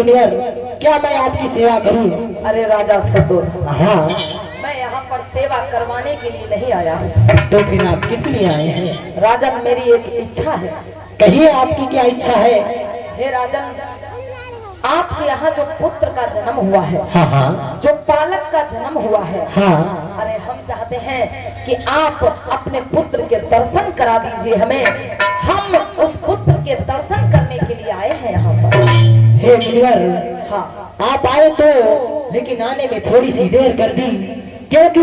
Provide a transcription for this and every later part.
मुनिवर, क्या मैं आपकी सेवा करूं? अरे राजा सुतोधन, हाँ, मैं यहाँ पर सेवा करवाने के लिए नहीं आया हूँ। तो फिर आप किस लिए आए हैं? राजन, मेरी एक इच्छा है। कहिए, आपकी क्या इच्छा है? हे राजन, आपके यहाँ जो पुत्र का जन्म हुआ है, हाँ हाँ, जो बालक का जन्म हुआ है, हाँ, अरे हम चाहते हैं कि आप अपने पुत्र के दर्शन करा दीजिए हमें। हम उस पुत्र के दर्शन करने के लिए आए हैं यहाँ पर। हे मुनिवर, हाँ, आप आए तो, लेकिन आने में थोड़ी सी देर कर दी, क्योंकि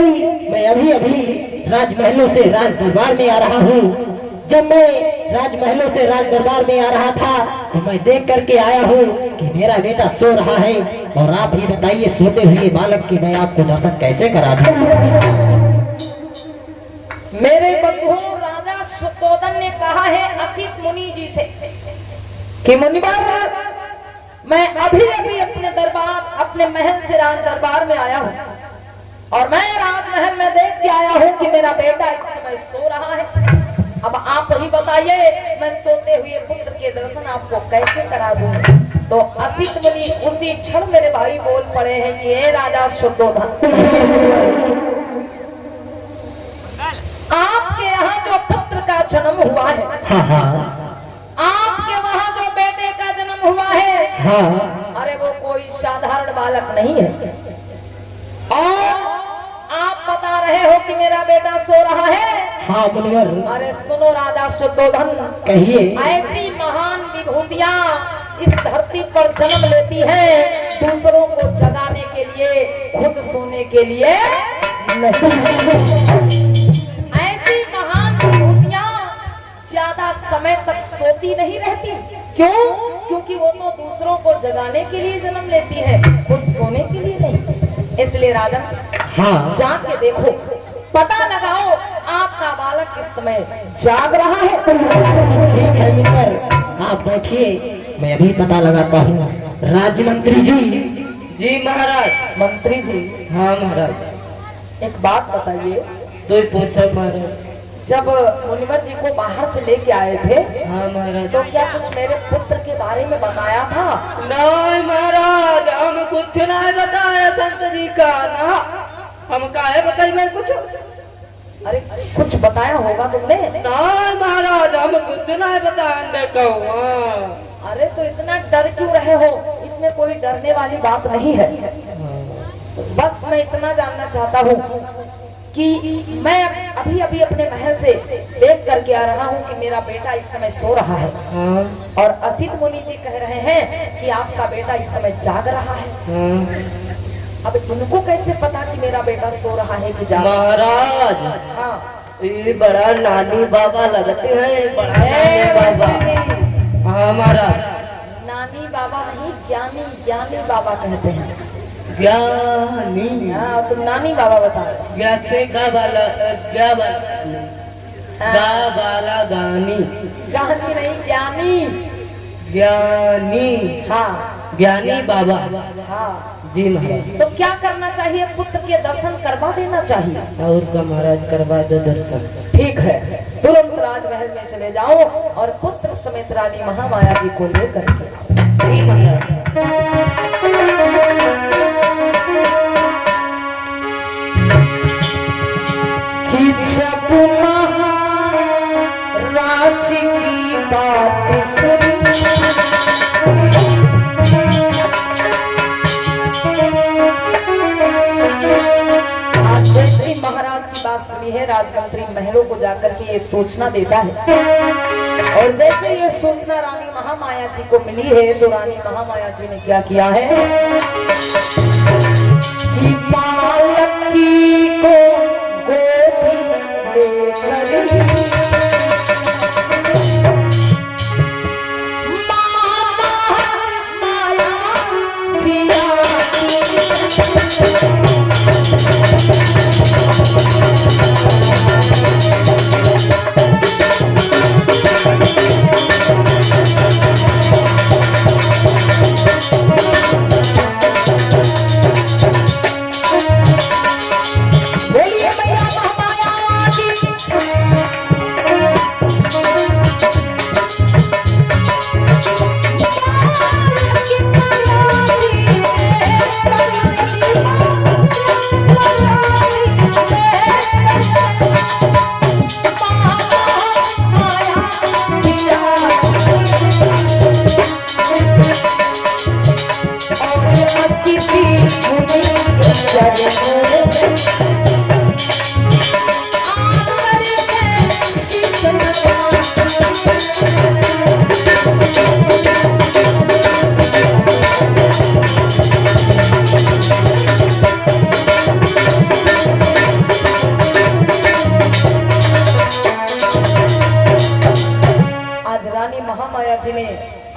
मैं अभी अभी राजमहलों से राज दरबार में आ रहा हूँ। जब मैं राजमहलों से राज दरबार में आ रहा था तो मैं देख करके आया हूँ कि मेरा बेटा सो रहा है। और आप ही बताइए, सोते हुए बालक की मैं आपको दर्शन कैसे करा दूं? मेरे बंधु राजा सुतोधन ने कहा है असित मुनि जी से कि मुनिवर, मैं अभी अभी अपने दरबार, अपने महल से राज दरबार में आया हूँ और मैं राजमहल में देख के आया हूँ कि मेरा बेटा इस समय सो रहा है। अब आप ही बताइए, मैं सोते हुए पुत्र के दर्शन आपको कैसे करा दूं? तो असित मुनि उसी क्षण मेरे भाई बोल पड़े हैं कि हे राजा सुतोधन, आपके यहाँ जो पुत्र का जन्म हुआ है, हाँ हाँ, आपके वहाँ जो बेटे का जन्म हुआ है, हाँ, अरे वो कोई साधारण बालक नहीं है। और आप बता रहे हो कि मेरा बेटा सो रहा है। हाँ मुनिवर, अरे सुनो राजा सुतोधन, कहिए। ऐसी महान विभूतियां इस धरती पर जन्म लेती हैं दूसरों को जगाने के लिए, खुद सोने के लिए नहीं। ऐसी महान विभूतियां ज्यादा समय तक सोती नहीं रहती। क्यों? क्योंकि वो तो दूसरों को जगाने के लिए जन्म लेती है, खुद सोने के लिए नहीं। इसलिए राजन, हाँ, जाके देखो, पता लगाओ आपका बालक किस समय जाग रहा है। ठीक है मित्र, आप बैठिए, मैं अभी पता लगाता हूँ। राजमंत्री जी। जी महाराज। मंत्री जी। हाँ महाराज। एक बात बताइए, तो पूछो महाराज। जब मुनिवर जी को बाहर से लेके आए थे, हाँ महाराज, तो क्या कुछ मेरे पुत्र के बारे में बताया था? नहीं महाराज, हम कुछ नहीं बताया संत जी का ना। हम काहे बताइए कुछ? अरे कुछ बताया होगा तुमने? नहीं महाराज, हम कुछ नहीं बताया देखो। अरे तो इतना डर क्यों रहे हो? इसमें कोई डरने वाली बात नहीं है। बस मैं इतना जानना चाहता हूँ कि मैं अभी अभी अपने महल से देख करके आ रहा हूँ कि मेरा बेटा इस समय सो रहा है। हाँ, और असित मुनि जी कह रहे हैं कि आपका बेटा इस समय जाग रहा है। हाँ। अब तुमको कैसे पता कि मेरा बेटा सो रहा है कि जाग? महाराज, हाँ, ये बड़ा नानी बाबा लगते हैं, बड़ा नानी बाबा। हाँ महाराज। नानी बाबा नहीं, ज्ञानी ज्ञानी बाबा कहते हैं। ज्ञानी। हाँ, तुम नानी बाबा बता रहे। जैसे गाबाला गानी। ज्ञानी नहीं, ज्ञानी। ज्ञानी। हाँ, ज्ञानी बाबा। हाँ। जी महाराज। तो क्या करना चाहिए? पुत्र के दर्शन करवा देना चाहिए। और का महाराज करवा दो दर्शन। ठीक है, तुरंत राजमहल में चले जाओ और पुत्र समेत रानी महामाया जी को लेकर के। जी महाराज। कि जब महाराज की बात सुनी, जैसे महाराज की बात सुनी है, राजमंत्री महलों को जाकर के ये सूचना देता है। और जैसे ये सूचना रानी महामाया जी को मिली है, तो रानी महामाया जी ने क्या किया है कि पालकी को गोदी लेकर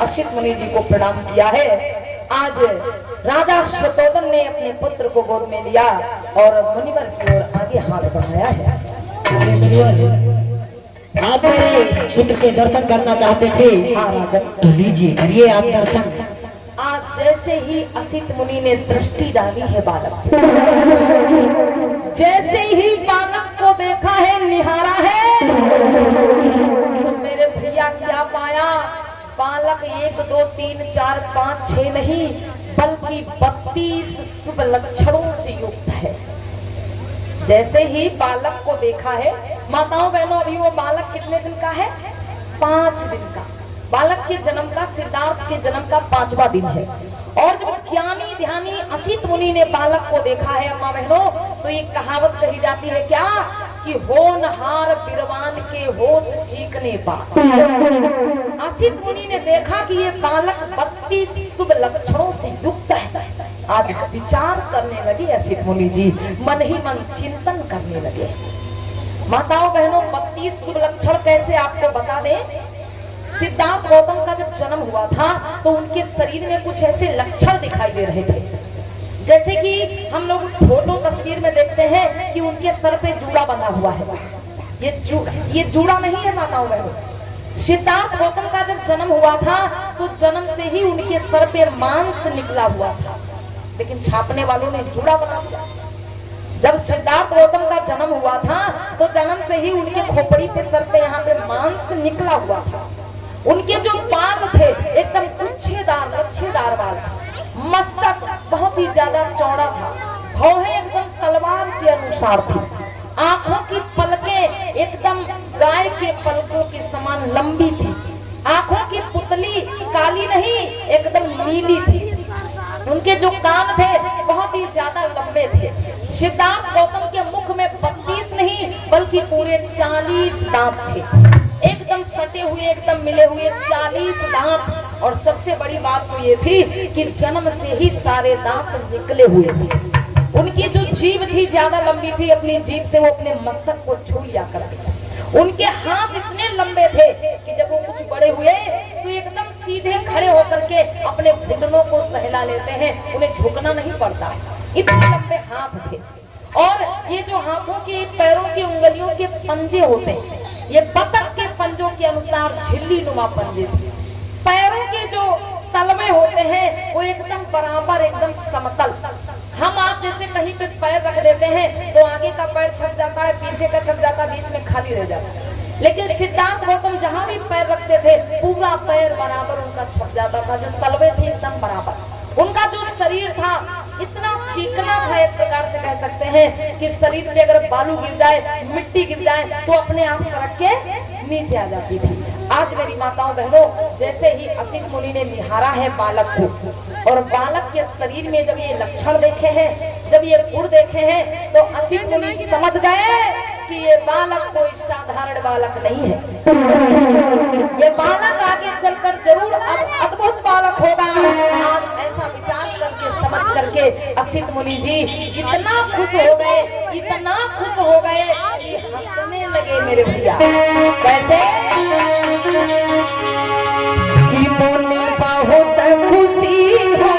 असित मुनि जी को प्रणाम किया है। आज राजा शतोदन ने अपने पुत्र को गोद में लिया और मुनिवर की ओर आगे हाथ बढ़ाया है। आप मेरे पुत्र के दर्शन करना चाहते थे? हाँ राजन, तो लीजिए, करिए आप दर्शन। आज जैसे ही असित मुनि ने दृष्टि डाली है बालक, जैसे ही बालक को देखा है, निहारा है, तो मेरे भैया क्या पाया? बालक 1 2 3 4 5 6 नहीं बल्कि 32 शुभ लक्षणों से युक्त है। जैसे ही बालक को देखा है, माताओं बहनों, अभी वो बालक कितने दिन का है? 5 दिन का। बालक के जन्म का, सिद्धार्थ के जन्म का 5वां दिन है। और जब ज्ञानी ध्यानी असित मुनि ने बालक को देखा है अम्मा बहनों, तो ये कहावत कही जाती है क्या कि होनहार बिरवान के होत चीकने पा। असित मुनि ने देखा कि ये बालक 32 शुभ लक्षणों से युक्त है। आज विचार करने लगे असित मुनि जी, मन ही मन चिंतन करने लगे। माताओं बहनों, 32 शुभ लक्षण कैसे आपको बता दें। सिद्धार्थ गौतम का जब जन्म हुआ था तो उनके शरीर में कुछ ऐसे लक्षण दिखाई दे रहे थे, जैसे कि हम लोग फोटो तस्वीर में देखते हैं कि उनके सर पे जूड़ा बंधा हुआ है। ये जूड़ा नहीं है माताओं बहनों। सिद्धार्थ गौतम का जब जन्म हुआ था तो जन्म से ही उनके सर पे मांस निकला हुआ था, लेकिन छापने वालों ने जूड़ा बना दिया। जब सिद्धार्थ गौतम का जन्म हुआ था तो जन्म से ही उनके खोपड़ी पे, सर पे, यहाँ पे मांस निकला हुआ था। उनके जो बाल थे एकदम गुच्छेदार लच्छेदार बाल थे। मस्तक बहुत ही ज्यादा चौड़ा था। भौहें एकदम तलवार के अनुसार थी। आंखों की पलकें एकदम गाय के पलकों के समान लंबी थी। आंखों की पुतली काली नहीं, एकदम नीली थी। उनके जो कान थे बहुत ही ज्यादा लंबे थे। सिद्धार्थ गौतम के मुख में 32 नहीं बल्कि पूरे 40 दांत थे, एकदम सटे हुए, एकदम मिले हुए 40 दांत। और सबसे बड़ी बात तो ये थी कि जन्म से ही सारे दांत निकले हुए थे। उनकी जो जीभ थी ज्यादा लंबी थी, अपनी जीभ से वो अपने मस्तक को छू लिया करते थे। उनके हाथ इतने लंबे थे कि जब वो कुछ बड़े हुए तो एकदम सीधे खड़े होकर के अपने घुटनों को सहला लेते हैं, उन्हें झुकना नहीं पड़ता, इतने लंबे हाथ थे। और ये जो हाथों के, पैरों की उंगलियों के पंजे होते हैं, ये बतख के पंजों के अनुसार झिल्ली नुमा पंजे थे। पैरों के जो तलवे होते हैं वो एकदम बराबर, एकदम समतल। हम आप जैसे कहीं पे पैर रख देते हैं तो आगे का पैर छप जाता है, पीछे का छप जाता है, बीच में खाली रह जाता है। लेकिन सिद्धार्थ गौतम जहां भी पैर रखते थे पूरा पैर बराबर उनका छप जाता था। जो तलवे थे एकदम बराबर। उनका जो शरीर था इतना चिकना था, एक प्रकार से कह सकते हैं कि शरीर पे अगर बालू गिर जाए, मिट्टी गिर जाए तो अपने आप सरक के नीचे आ जाती थी। आज मेरी माताओं बहनों, जैसे ही असित मुनि ने निहारा है बालक को और बालक के शरीर में जब ये लक्षण देखे हैं, जब ये गुण देखे हैं, तो असित मुनि समझ गए कि ये बालक कोई साधारण बालक नहीं है। ये बालक आगे चलकर जरूर अब अद्भुत बालक होगा। आज ऐसा विचार करके, समझ करके असित मुनि जी इतना खुश हो गए, इतना खुश हो गए कि हंसने लगे मेरे भैया। कैसे कि मुनि बहुत खुशी हो,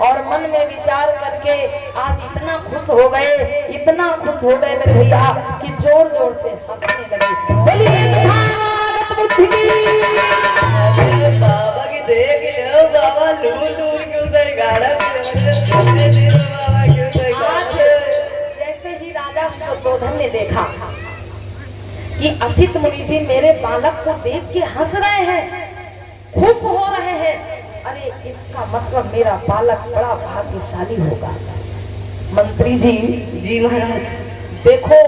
और मन में विचार करके आज इतना खुश हो गए, इतना खुश हो गए मेरे भैया कि जोर जोर से हंसने लगे। बोलिए तथागत बुद्धि की। बाबा की देख लो, बाबा दूर दूर क्यों उधर गाड़ा बाबा क्यों। आज जैसे ही राजा शतोधन ने देखा कि असित मुनि जी मेरे बालक को देख के हंस रहे हैं, खुश हो रहे हैं। अरे इसका मतलब मेरा बालक बड़ा भाग्यशाली होगा। मंत्री जी, जी महाराज। देखो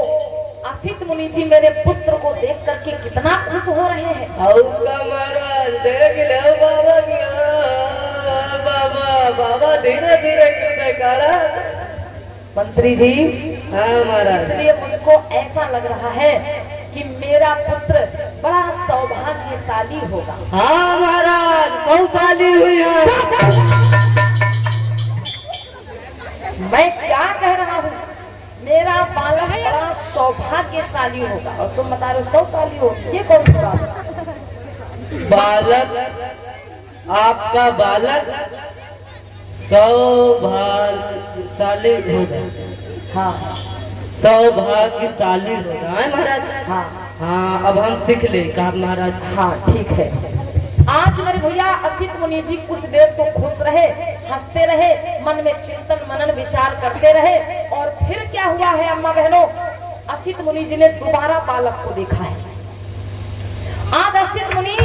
असित मुनि जी मेरे पुत्र को देख करके कितना खुश हो रहे हैं। औका महाराज देख लो बाबा बाबा बाबा धीरे धीरे क्यों काढ़ा। मंत्री जी, हाँ महाराज। इसलिए मुझको ऐसा लग रहा है कि मेरा पुत्र बड़ा सौभाग्यशाली होगा। हाँ महाराज, 100 साली हुई है। मैं क्या कह रहा हूँ, मेरा बालक बड़ा सौभाग्यशाली होगा और तुम बता रहे हो 100 साली हो, ये कौन सी बात है? बालक, आपका बालक सौभाग्यशाली होगा। हाँ सौभाग्यशाली होगा है महाराज। हाँ हाँ, अब हम सीख ले कहा महाराज। हाँ ठीक है। आज मेरे भैया असित मुनि जी कुछ देर तो खुश रहे, हंसते रहे, मन में चिंतन मनन विचार करते रहे। और फिर क्या हुआ है अम्मा बहनों, असित मुनि जी ने दोबारा बालक को देखा है। आज असित मुनि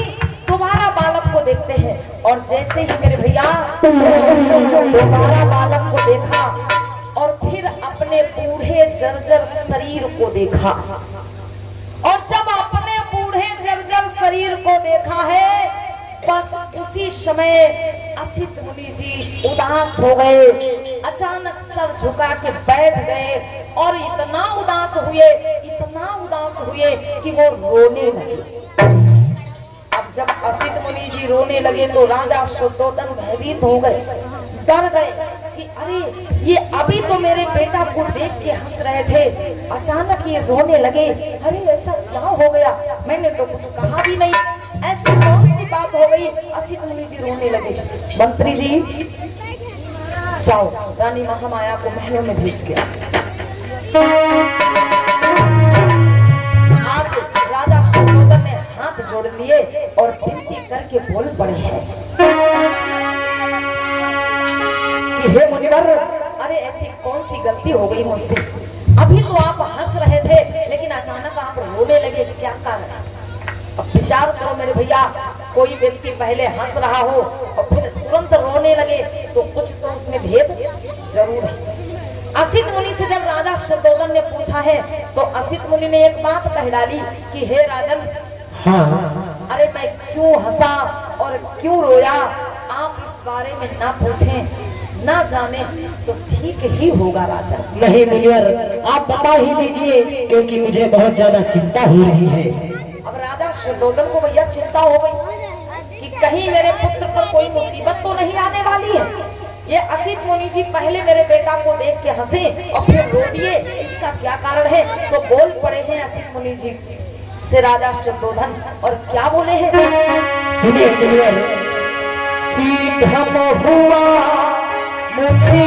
दोबारा बालक को देखते हैं और जैसे ही मेरे भैया दोबारा बालक को देखा और फिर अपने बूढ़े जर्जर शरीर को देखा, और जब अपने बूढ़े जर्जर शरीर को देखा है बस उसी समय असित मुनि जी उदास हो गए। अचानक सर झुका के बैठ गए और इतना उदास हुए कि वो रोने लगे। अब जब असित मुनि जी रोने लगे तो राजा शुद्धोधन भयभीत हो गए, डर गए कि अरे ये अभी तो मेरे बेटा को देख के हंस रहे थे, अचानक ये रोने लगे। अरे ऐसा क्या हो गया, मैंने तो कुछ कहा भी नहीं, ऐसी कौन सी बात हो गई, असित मुनि जी रोने लगे। मंत्री जी जाओ रानी महामाया को महलों में भेज के। आज राजा शुद्धोधन ने हाथ जोड़ लिए और विनती करके बोल पड़े हैं कि हे मुनिवर, अरे ऐसी कौन सी गलती हो गई मुझसे, अभी तो आप हंस रहे थे लेकिन अचानक आप रोने लगे, क्या कारण है? अब विचार करो मेरे भैया, कोई व्यक्ति पहले हंस रहा हो और फिर तुरंत रोने लगे तो कुछ तो उसमें भेद जरूर है। असित मुनि से जब राजा शुद्धोधन ने पूछा है तो असित मुनि ने एक बात कह डाली कि हे राजन, हाँ अरे मैं क्यों हंसा और क्यों रोया आप इस बारे में ना पूछें, ना जाने तो ठीक ही होगा राजा। नहीं मुनिवर, आप बता ही दीजिए क्योंकि मुझे बहुत ज्यादा चिंता हो रही है। अब राजा शुद्धोधन को भैया चिंता हो गई कि कहीं मेरे पुत्र पर कोई मुसीबत तो नहीं आने वाली है। ये असित मुनि जी पहले मेरे बेटा को देख के हंसे और फिर रो दिए, इसका क्या कारण है? तो बोल पड़े हैं असित मुनि जी से राजा शुद्धोधन, और क्या बोले हैं सुनिए मुनिवर, कि भ्रम हुआ मुझे